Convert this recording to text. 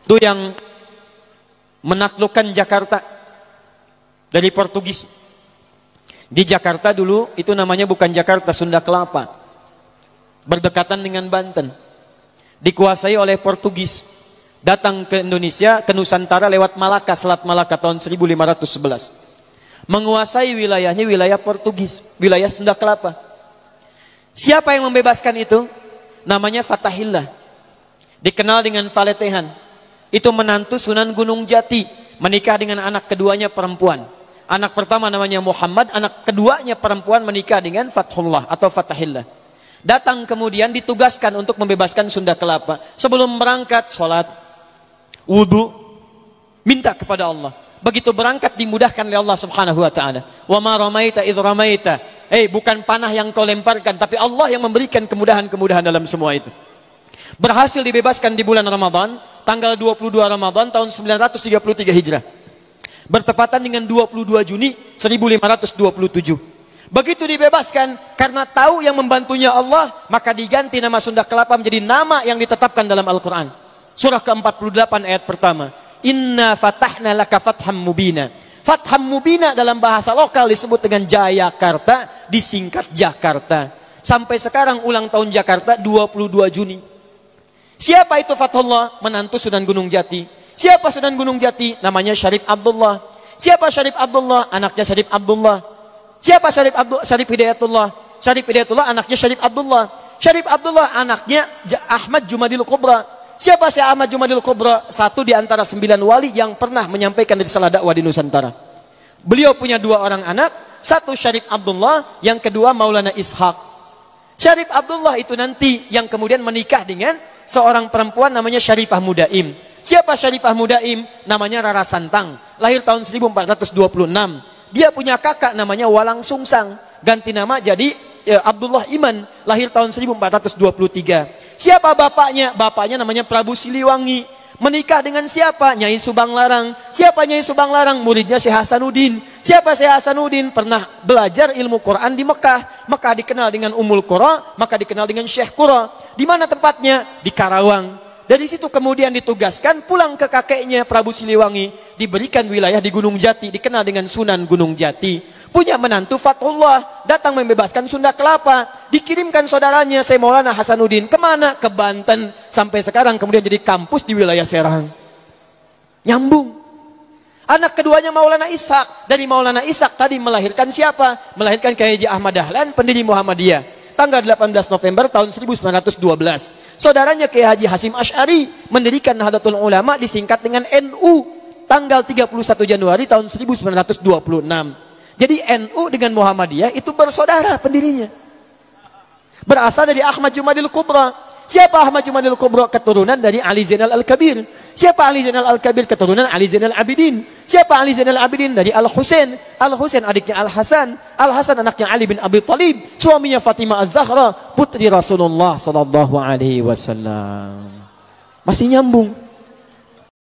Itu yang menaklukkan Jakarta dari Portugis. Di Jakarta dulu itu namanya bukan Jakarta, Sunda Kelapa, berdekatan dengan Banten, dikuasai oleh Portugis. Datang ke Indonesia, ke Nusantara lewat Malaka, Selat Malaka tahun 1511. Menguasai wilayahnya wilayah Portugis, wilayah Sunda Kelapa. Siapa yang membebaskan itu? Namanya Fatahillah, dikenal dengan Faletehan. Itu menantu Sunan Gunung Jati, menikah dengan anak keduanya perempuan. Anak pertama namanya Muhammad, anak keduanya perempuan menikah dengan Fathullah atau Fatahillah. Datang kemudian ditugaskan untuk membebaskan Sunda Kelapa. Sebelum berangkat, sholat, wudu, minta kepada Allah. Begitu berangkat dimudahkan oleh Allah Subhanahu wa taala. Wa ma ramaita idz ramaita. Bukan panah yang kau lemparkan, tapi Allah yang memberikan kemudahan-kemudahan dalam semua itu. Berhasil dibebaskan di bulan Ramadan, tanggal 22 Ramadan tahun 933 Hijrah. Bertepatan dengan 22 Juni 1527. Begitu dibebaskan, karena tahu yang membantunya Allah, maka diganti nama Sunda Kelapa menjadi nama yang ditetapkan dalam Al-Quran. Surah ke-48 ayat pertama. Inna fatahna laka fatham mubina. Fatham mubina dalam bahasa lokal disebut dengan Jayakarta, disingkat Jakarta. Sampai sekarang ulang tahun Jakarta 22 Juni. Siapa itu Fathullah? Menantu Sunan Gunung Jati. Siapa Sunan Gunung Jati? Namanya Syarif Abdullah. Siapa Syarif Abdullah? Anaknya Syarif Abdullah. Siapa Syarif Hidayatullah? Syarif Hidayatullah anaknya Syarif Abdullah. Syarif Abdullah anaknya Ahmad Jumadil Kubra. Siapa Syekh Ahmad Jumadil Kubra? Satu di antara 9 wali yang pernah menyampaikan risalah dakwah di Nusantara. Beliau punya 2 orang anak, satu Syarif Abdullah, yang kedua Maulana Ishaq. Syarif Abdullah itu nanti yang kemudian menikah dengan seorang perempuan namanya Syarifah Mudaim. Siapa Syarifah Mudaim? Namanya Rara Santang, lahir tahun 1426. Dia punya kakak namanya Walang Sungsang, ganti nama jadi Abdullah Iman, lahir tahun 1423. Siapa bapaknya? Bapaknya namanya Prabu Siliwangi. Menikah dengan siapa? Nyai Subang Larang. Siapa Nyai Subang Larang? Muridnya Syekh Hasanuddin. Siapa Syekh Hasanuddin? Pernah belajar ilmu Quran di Mekah. Maka dikenal dengan Ummul Qura, maka dikenal dengan Syekh Qura. Di mana tempatnya? Di Karawang. Dari situ kemudian ditugaskan pulang ke kakeknya Prabu Siliwangi, diberikan wilayah di Gunung Jati, dikenal dengan Sunan Gunung Jati. Punya menantu Fathullah, datang membebaskan Sunda Kelapa, dikirimkan saudaranya Syekh Maulana Hasanuddin kemana? Ke Banten. Sampai sekarang kemudian jadi kampus di wilayah Serang. Nyambung. Anak keduanya Maulana Ishaq. Dari Maulana Ishaq tadi melahirkan siapa? Melahirkan Kyai Haji Ahmad Dahlan, pendiri Muhammadiyah. Tanggal 18 November tahun 1912. Saudaranya Kyai Haji Hasim Asy'ari mendirikan Nahdlatul Ulama, disingkat dengan NU, tanggal 31 Januari tahun 1926. Jadi NU dengan Muhammadiyah itu bersaudara pendirinya. Berasal dari Ahmad Jumadil Kubra. Siapa Ahmad Jumadil Kubra? Keturunan dari Ali Zainal Al-Kabir. Siapa Ali Zainal Al-Kabir? Keturunan Ali Zainal Abidin. Siapa Ali Zainal Abidin? Dari Al-Husain. Al-Husain adiknya Al-Hasan. Al-Hasan anaknya Ali bin Abi Thalib. Suaminya Fatimah Az-Zahra, putri Rasulullah sallallahu alaihi wasallam. Masih nyambung.